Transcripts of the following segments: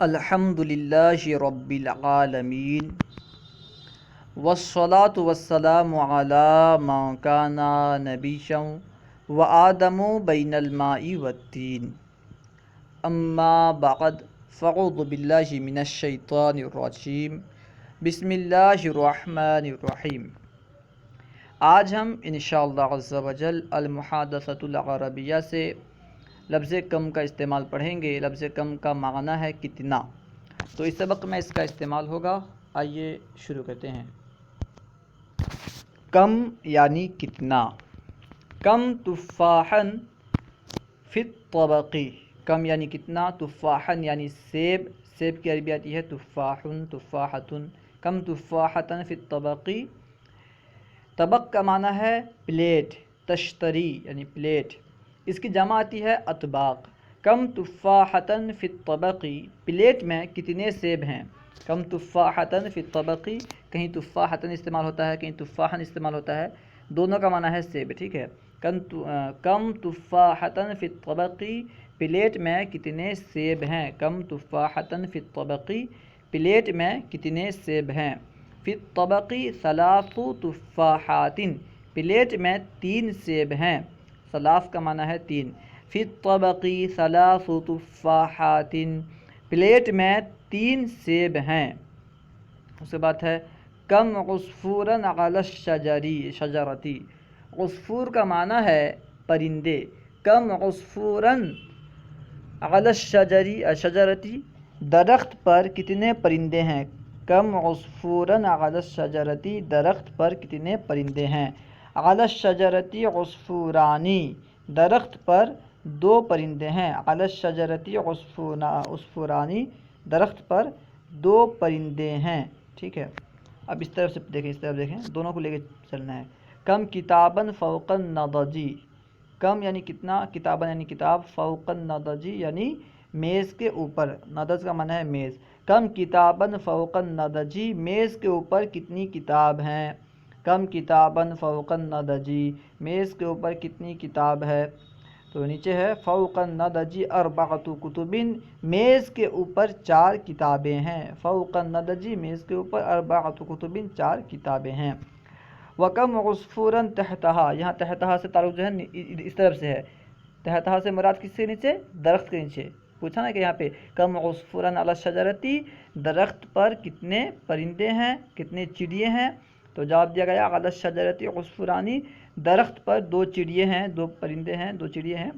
الحمد للہ رب العالمین والصلاة والسلام علی من کان نبیا وآدم بین الماء والطین اما بعد فاعوذ باللہ من الشیطان الرجیم بسم اللہ الرحمن الرحیم۔ آج ہم انشاءاللہ عز و جل المحادثۃ العربیہ سے لفظ کم کا استعمال پڑھیں گے۔ لفظ کم کا معنی ہے کتنا، تو اس سبق میں اس کا استعمال ہوگا۔ آئیے شروع کرتے ہیں۔ کم یعنی کتنا۔ کم تفاحا فی الطبق، کم یعنی کتنا، تفاحا یعنی سیب، سیب کی عربی آتی ہے تفاح تفاحۃ، کم تفاحۃ فی الطبق۔ طبق کا معنی ہے پلیٹ، تشتری یعنی پلیٹ، اس کی جمع آتی ہے اطباق۔ کم تفاحۃ فی الطبق، پلیٹ میں کتنے سیب ہیں۔ کم تفاحۃ فی الطبق، کہیں تفاحۃ استعمال ہوتا ہے، کہیں تفاحا استعمال ہوتا ہے، دونوں کا معنی ہے سیب، ٹھیک ہے۔ کم تفاحۃ فی الطبق، پلیٹ میں کتنے سیب ہیں۔ کم تفاحۃ فی الطبق، پلیٹ میں کتنے سیب ہیں۔ فی الطبق ثلاث تفاحات، پلیٹ میں 3 سیب ہیں۔ ثلاث کا معنی ہے 3۔ فی الطبق ثلاث تفاحات، پلیٹ میں 3 سیب ہیں۔ اس کے بعد ہے کم عصفورا علی الشجرۃ، عصفور کا معنی ہے پرندے۔ کم عصفورا علی الشجرۃ، درخت پر کتنے پرندے ہیں۔ کم عصفورا علی الشجرۃ، درخت پر کتنے پرندے ہیں۔ علی الشجرۃ عصفوران، درخت پر 2 پرندے ہیں۔ علی الشجرۃ عصفوران، درخت پر 2 پرندے ہیں، ٹھیک ہے۔ اب اس طرف سے دیکھیں، اس طرف دیکھیں، دونوں کو لے کے چلنا ہے۔ کم کتابا فوق النضج، کم یعنی کتنا، کتابا یعنی کتاب، فوق النضج یعنی میز کے اوپر، نضج کا معنی ہے میز۔ کم کتابا فوق النضج، میز کے اوپر کتنی کتاب ہیں۔ کم کتابا فوق النضج، میز کے اوپر کتنی کتاب ہے۔ تو نیچے ہے فوق النضج 4 کتب، میز کے اوپر 4 کتابیں ہیں۔ فوق النضج، میز کے اوپر 4 کتب، 4 کتابیں ہیں۔ وکم عصفورا تحتہا، یہاں تحتہا سے تعلق جو ہے اس طرف سے ہے۔ تحتہا سے مراد کس کے نیچے، درخت کے نیچے۔ پوچھا نا کہ یہاں پہ کم عصفورا علی الشجرۃ، درخت پر کتنے پرندے ہیں، کتنے چڑیے ہیں، تو جواب دیا گیا علی الشجرۃ عصفوران، درخت پر 2 چڑیے ہیں، 2 پرندے ہیں، 2 چڑیے ہیں۔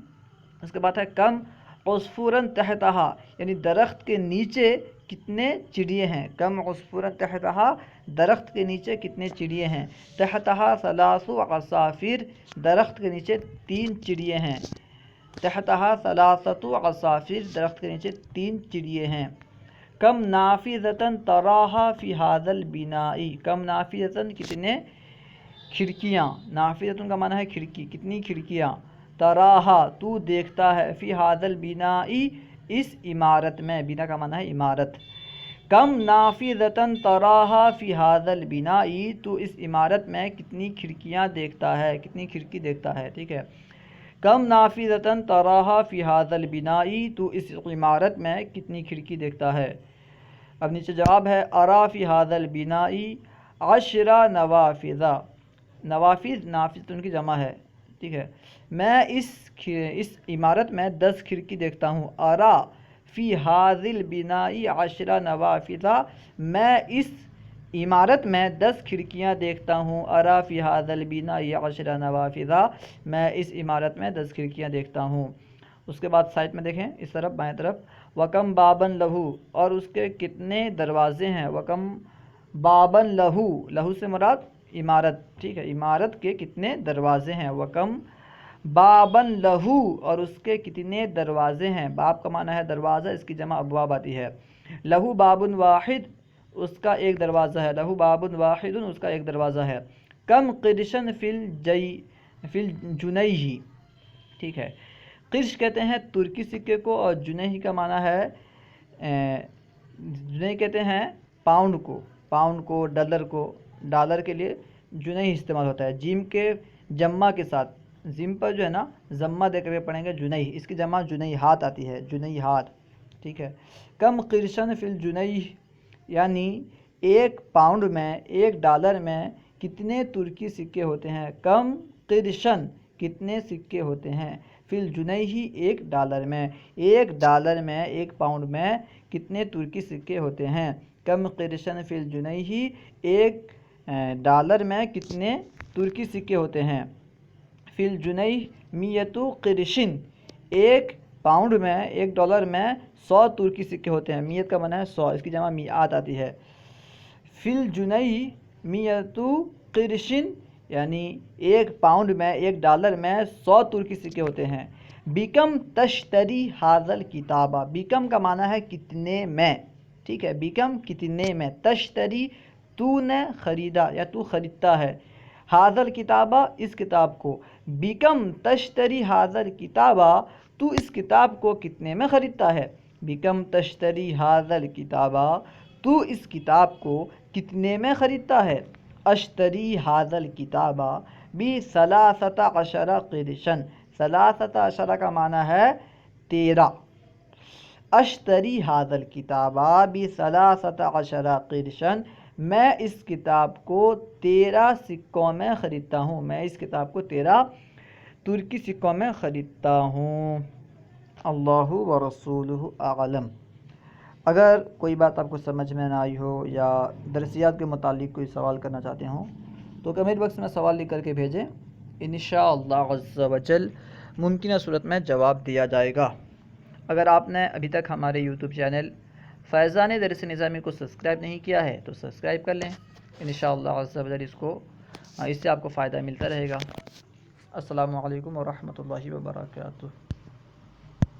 اس کے بعد ہے کم عصفورا تحتہا، یعنی درخت کے نیچے کتنے چڑیے ہیں۔ کم عصفورا تحتہا، درخت کے نیچے کتنے چڑیے ہیں۔ تحتہا 3 عصافیر، درخت کے نیچے 3 چڑیے ہیں۔ تحتہا 3 عصافیر، درخت کے نیچے 3 چڑیے ہیں۔ کم نافذۃ تراہا فی ھذا البناء، کم نافذۃ کتنے کھڑکیاں، نافذۃ کا معنی ہے کھڑکی، کتنی کھڑکیاں، تراہا تو دیکھتا ہے، فی ھذا البناء اس عمارت میں، بنا کا معنی ہے عمارت۔ کم نافذۃ تراہا فی ھذا البناء، تو اس عمارت میں کتنی کھڑکیاں دیکھتا ہے، کتنی کھڑکی دیکھتا ہے، ٹھیک ہے۔ کم نافذۃ تراہا فی ھذا البناء، تو اس عمارت میں کتنی کھڑکی دیکھتا ہے۔ اب نیچے جواب ہے ارا فی ھذا البناء 10 نوافذ، نوافذ نافذ ان کی جمع ہے، ٹھیک ہے۔ میں اس عمارت میں 10 کھڑکی دیکھتا ہوں۔ ارا فی ھذا البناء 10 نوافذ، میں اس عمارت میں 10 کھڑکیاں دیکھتا ہوں۔ ارا فی ھذا البناء 10 نوافذ، میں اس عمارت میں 10 کھڑکیاں دیکھتا ہوں۔ اس کے بعد سائڈ میں دیکھیں، اس طرف بائیں طرف، وکم بابن لہو، اور اس کے کتنے دروازے ہیں۔ وکم بابن لہو، لہو سے مراد عمارت، ٹھیک ہے، عمارت کے کتنے دروازے ہیں۔ وکم بابن لہو، اور اس کے کتنے دروازے ہیں۔ باب کا معنی ہے دروازہ، اس کی جمع ابواب آتی ہے۔ لہو بابن واحد، اس کا ایک دروازہ ہے۔ لہو بابن واحد، اس کا ایک دروازہ ہے۔ کم قرشن فی الجنیہ، ٹھیک ہے۔ قرش کہتے ہیں ترکی سکے کو، اور جنیہ کا معنی ہے جنیہ کہتے ہیں پاؤنڈ کو، پاؤنڈ کو، ڈالر کو، ڈالر کے لیے جنیہ استعمال ہوتا ہے۔ جیم کے جمع کے ساتھ، جیم پر جو ہے نا ضمہ دے کر کے پڑھیں گے جنیہ، اس کی جمع جنیہات آتی ہے، جنیہات، ٹھیک ہے. کم قرشن فی الجنیح یعنی ایک پاؤنڈ میں، ایک ڈالر میں کتنے ترکی سکے ہوتے ہیں. کم قرشن کتنے سکے ہوتے ہیں، فی الجنیح ایک ڈالر میں، ایک ڈالر میں، ایک پاؤنڈ میں کتنے ترکی سکے ہوتے ہیں. کم قرشن فی الجنیح ایک ڈالر میں کتنے ترکی سکے ہوتے ہیں. فی الجنیح میتو قرشن ایک پاؤنڈ میں، ایک ڈالر میں 100 ترکی سکے ہوتے ہیں. میت کا معنی ہے 100، اس کی جمع میعات آتی ہے. فی الجنیح میتو قرشن یعنی ایک پاؤنڈ میں، ایک ڈالر میں 100 ترکی سکے ہوتے ہیں. بیکم تشتری حاضل کتابہ، بیکم کا معنی ہے کتنے میں، ٹھیک ہے. بیکم کتنے میں، تشتری تو نے خریدا یا تو خریدتا ہے، حاضل کتابہ اس کتاب کو. بیکم تشتری حاضل کتابہ تو اس کتاب کو کتنے میں خریدتا ہے. بیکم تشتری حاضل کتابہ تو اس کتاب کو کتنے میں خریدتا ہے. اشتری حاضل کتابہ بی ثلاثۃ عشر قرشن، ثلاثۃ عشر کا معنی ہے 13. اشتری حاضل کتابہ بی ثلاثۃ عشر قرشن، میں اس کتاب کو 13 سکوں میں خریدتا ہوں، میں اس کتاب کو 13 ترکی سکوں میں خریدتا ہوں. اللہ ورسولہ اعلم. اگر کوئی بات آپ کو سمجھ میں نہ آئی ہو یا درسیات کے متعلق کوئی سوال کرنا چاہتے ہوں تو کمنٹ باکس میں سوال لکھ کر کے بھیجیں، انشاءاللہ عز و جل ممکنہ صورت میں جواب دیا جائے گا. اگر آپ نے ابھی تک ہمارے یوٹیوب چینل فیضان درس نظامی کو سبسکرائب نہیں کیا ہے تو سبسکرائب کر لیں، انشاءاللہ عز و جل اس سے آپ کو فائدہ ملتا رہے گا. السلام علیکم ورحمۃ اللہ وبرکاتہ.